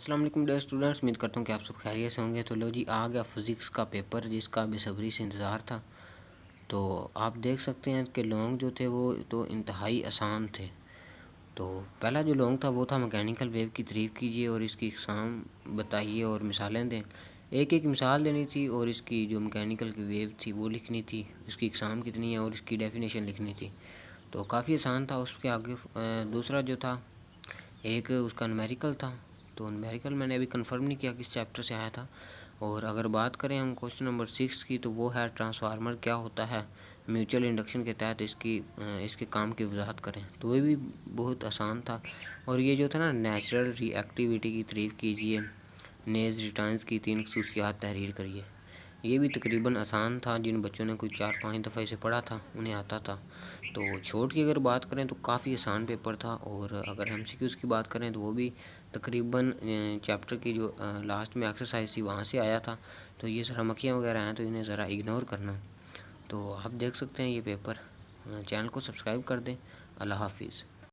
السلام علیکم dear students, امید کرتا ہوں کہ آپ سب خیریت سے ہوں گے۔ تو لو جی، آ گیا فزکس کا پیپر جس کا بے صبری سے انتظار تھا۔ تو آپ دیکھ سکتے ہیں کہ لونگ جو تھے وہ تو انتہائی آسان تھے۔ تو پہلا جو لونگ تھا وہ تھا مکینیکل ویو کی تعریف کیجیے اور اس کی اقسام بتائیے اور مثالیں دیں۔ ایک مثال دینی تھی اور اس کی جو مکینیکل کی ویو تھی وہ لکھنی تھی، اس کی اقسام کتنی ہے اور اس کی ڈیفینیشن لکھنی تھی۔ تو کافی آسان تھا۔ اس کے آگے دوسرا جو تھا ایک اس کا نومیریکل تھا۔ تو نومیریکل میں نے ابھی کنفرم نہیں کیا کس چیپٹر سے آیا تھا۔ اور اگر بات کریں ہم کوشچن نمبر 6 کی، تو وہ ہے ٹرانسفارمر کیا ہوتا ہے، میوچل انڈکشن کے تحت اس کے کام کی وضاحت کریں۔ تو وہ بھی بہت آسان تھا۔ اور یہ جو تھا نا، نیچرل ری ایکٹیویٹی کی تعریف کیجیے، نیز ریٹرنز کی 3 خصوصیات تحریر کریے۔ یہ بھی تقریباً آسان تھا، جن بچوں نے کوئی 4-5 دفعہ اسے پڑھا تھا انہیں آتا تھا۔ تو چھوٹ کی اگر بات کریں تو کافی آسان پیپر تھا۔ اور اگر ہم MCQs کی بات کریں تو وہ بھی تقریباً چیپٹر کی جو لاسٹ میں ایکسرسائز تھی وہاں سے آیا تھا۔ تو یہ ذرا مکھیاں وغیرہ ہیں تو انہیں ذرا اگنور کرنا۔ تو آپ دیکھ سکتے ہیں یہ پیپر۔ چینل کو سبسکرائب کر دیں۔ اللہ حافظ۔